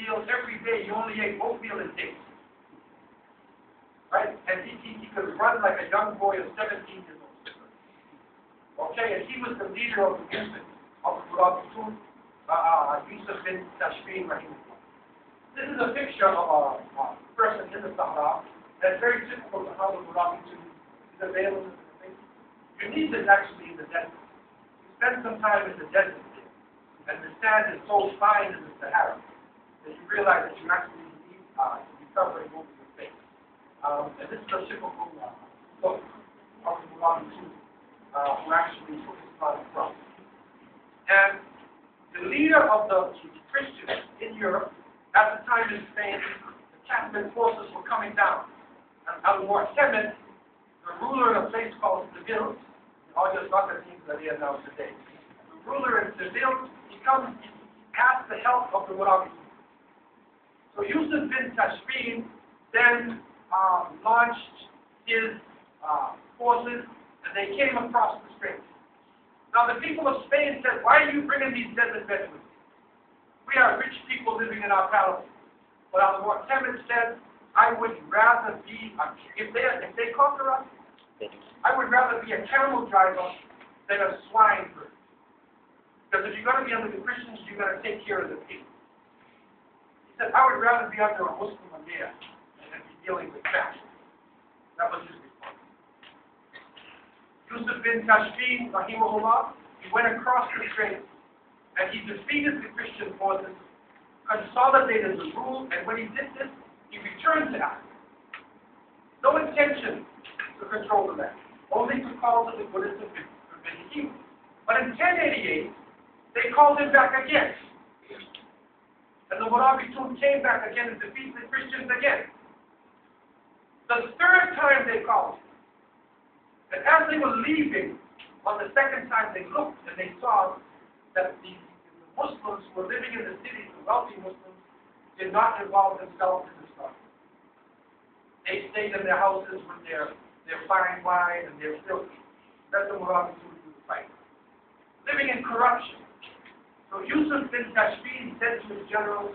meal every day. He only ate oatmeal and dates. Right? And he could run like a young boy of 17 years old. Okay, and he was the leader of the movement of Murabitun, Yusuf bin Tashfin Rahimahullah. This is a picture of a person in the Sahara that's very typical of how the Murabitun is available. You need this actually in the desert. You spend some time in the desert there, and the sand is so fine in the Sahara that you realize that you actually need to be covering over your face. And this is a typical look of the Murabitun who actually took his part from. And the leader of the Christians in Europe at the time in Spain, the Catholic forces were coming down. And Al-Mu'tamid, the ruler in a place called Seville, all your soccer teams are there now today. The ruler in Seville, he asks the help of the Murabitun. So Yusuf bin Tashfin then launched his forces, and they came across the strait. Now the people of Spain said, why are you bringing these desert Bedouins? We are rich people living in our palaces. But Al-Mu'tamid said, I would rather be, if they conquer us, I would rather be a camel driver than a swine herder. Because if you're going to be under the Christians, you're going to take care of the people. He said, I would rather be under a Muslim amir than be dealing with fashion. That was his response. Yusuf bin Tashfin, Rahimahullah, he went across the strait and he defeated the Christian forces, consolidated the rule, and when he did this, he returned to Africa. No intention to control the land, only to call to the goodness of preventing evil. But in 1088, they called him back again. And the Murabitun came back again and defeated the Christians again. The third time they called him. And as they were leaving, on the second time they looked and they saw that the Muslims who were living in the cities, the wealthy Muslims, did not involve themselves in this stuff. They stayed in their houses with their fine wine and their filthy. That's the Murabitun who was fighting. Living in corruption. So Yusuf bin Tashfin said to his generals,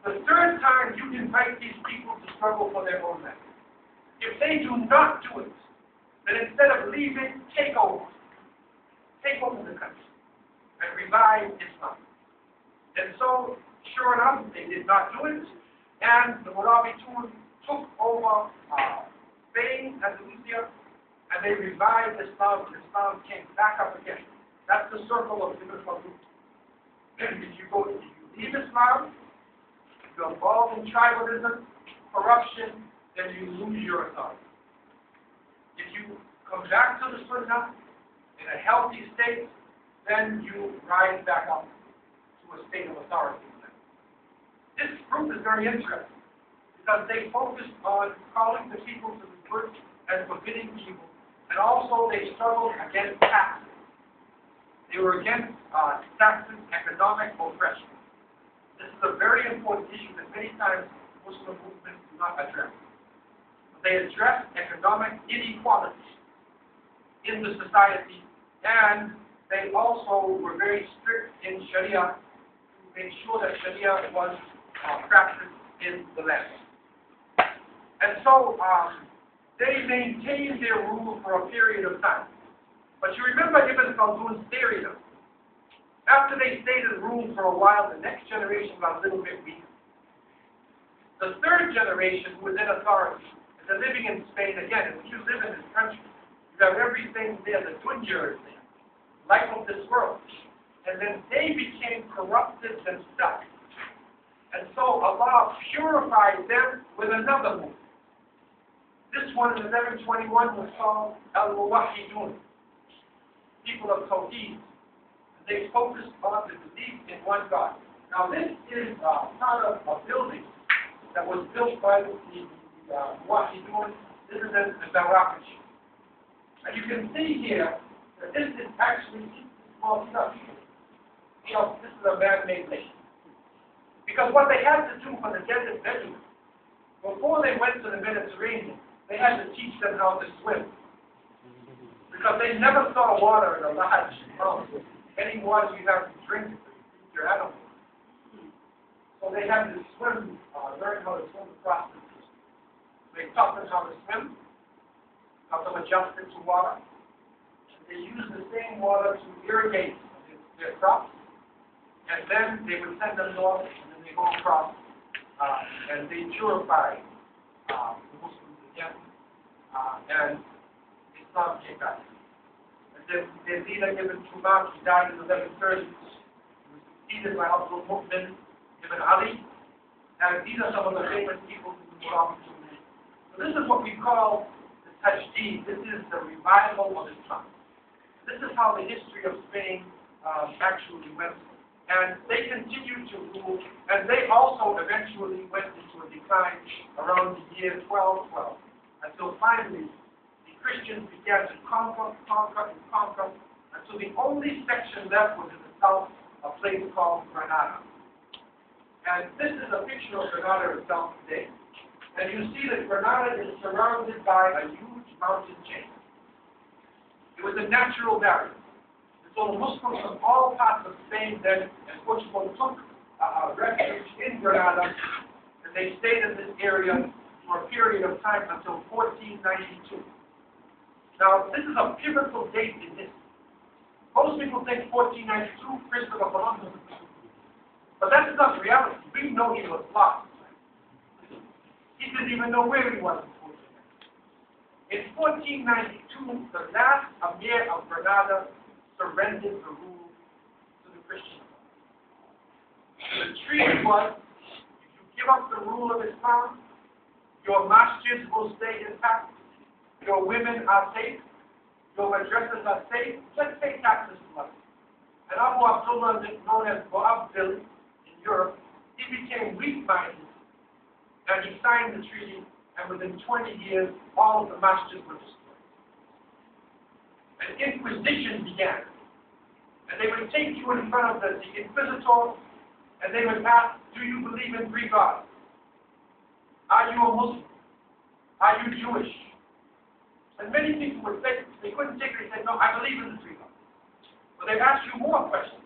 the third time you invite these people to struggle for their own land. If they do not do it, then instead of leaving, take over. Take over the country and revive Islam. And so, sure enough, they did not do it, and the Murabitun took over Spain, Andalusia, and they revived Islam, and Islam came back up again. That's the circle of Ibn Khaldun. If you leave Islam, you're involved in tribalism, corruption, then you lose your authority. If you come back to the Sunnah in a healthy state, then you rise back up to a state of authority. This group is very interesting because they focused on calling the people to the good and forbidding evil, and also they struggled against taxes. They were against taxes, economic oppression. This is a very important issue that many times Muslim movements do not address. They address economic inequality in the society, and they also were very strict in Sharia to make sure that Sharia was practiced in the land. And so they maintained their rule for a period of time. But you remember Ibn Khaldun's theory, though. After they stayed in rule for a while, the next generation got a little bit weaker. The third generation, who was in authority, and they're living in Spain again, and when you live in this country, you have everything there, the dunya is there, life of this world. And then they became corrupted themselves. And so Allah purified them with another movement. This one in 1121 was called Al-Muwahhidun, people of Tawheed. They focused on the belief in one God. Now this is part of a building that was built by the Muwahhidun. This is in Marrakech. And you can see here that this is actually small stuff. You know, this is a man-made lake. Because what they had to do for the desert Bedouins, before they went to the Mediterranean, they had to teach them how to swim. Because they never saw water in a large amount. Any water you have to drink to feed your animals. So they had to swim, learn how to swim across the sea. They taught them how to swim, how to adjust it to water. And they used the same water to irrigate their crops. And then they would send them north, and then they go across, and they purify the Muslims again. And Islam came back. And then their leader, Ibn Tumam, he died in the 1130s. He was succeeded by Abdul Mu'min Ibn Ali. And these are some of the famous people who belong to me. So this is what we call the Tajdeed. This is the revival of Islam. This is how the history of Spain actually went. And they continued to rule, and they also eventually went into a decline around the year 1212, until finally the Christians began to conquer, until the only section left was in the south, a place called Granada. And this is a picture of Granada itself today. And you see that Granada is surrounded by a huge mountain chain. It was a natural barrier. So the Muslims from all parts of Spain then and Portugal took refuge in Granada, and they stayed in this area for a period of time until 1492. Now, this is a pivotal date in history. Most people think 1492, Christopher Columbus. But that is not reality. We know he was lost. He didn't even know where he was in 1492. In 1492, the last Amir of Granada surrendered the rule to the Christians. The treaty was, if you give up the rule of Islam, your masjids will stay intact, your women are safe, your madrasas are safe, just pay taxes to us. And Abu Abdullah, known as Abdul in Europe, he became weak-minded, and he signed the treaty, and within 20 years, all of the masjids were destroyed. An inquisition began. And they would take you in front of the inquisitor, and they would ask, do you believe in three gods? Are you a Muslim? Are you Jewish? And many people would say, they couldn't take it, they said, no, I believe in the three gods. But they'd ask you more questions.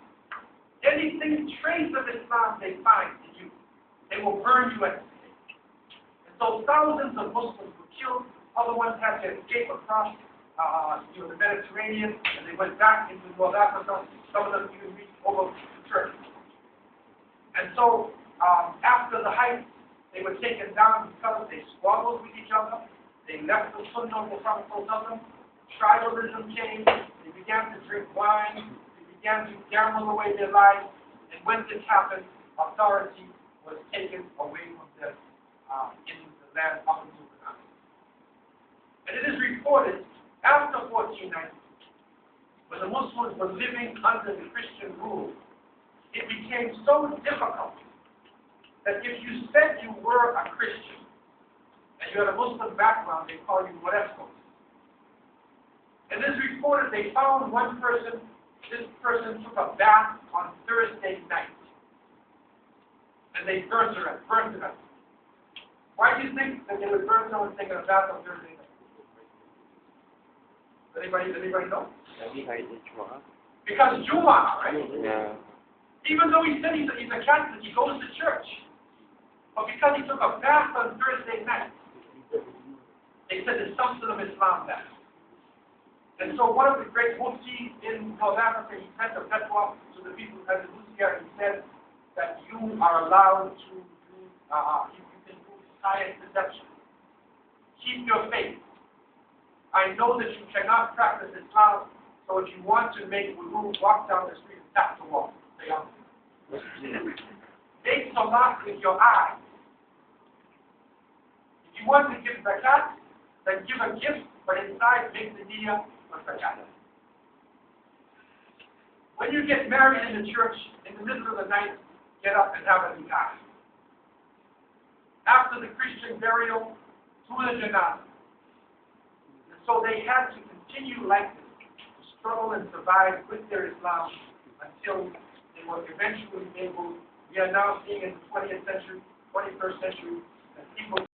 Anything trace of Islam they find in you, they will burn you at the stake. And so thousands of Muslims were killed, other ones had to escape across the Mediterranean, and they went back into North Africa. Some of them even reached over to Turkey. And so, after the height, they were taken down because they squabbled with each other. They left the Sunnah of the Prophet. Tribalism came. They began to drink wine. They began to gamble away their lives. And when this happened, authority was taken away from them in the land up until the night. And it is reported after 1492, when the Muslims were living under the Christian rule, it became so difficult that if you said you were a Christian and you had a Muslim background, they call you Morescos. And it is reported they found one person, this person took a bath on Thursday night, and they burned her up. Why do you think that they would burn someone taking a bath on Thursday night? Anybody know? Because Juma, right? Yeah. Even though he said he's a Catholic, he goes to church. But because he took a bath on Thursday night, they said there's something of Islam there. And so one of the great muftis in South Africa, he sent a fatwa to the people at the Lucia, and he said that you are allowed to do, you can do science deception. Keep your faith. I know that you cannot practice Islam, so if you want to make wudu, walk down the street and tap the wall. Say amen. Make salat with your eyes. If you want to give zakat, then give a gift, but inside make the niyyah for zakat. When you get married in the church, in the middle of the night, get up and have a nikah. After the Christian burial, to the janazah. So they had to continue like this, to struggle and survive with their Islam until they were eventually able. We are now seeing in the 20th century, 21st century, that people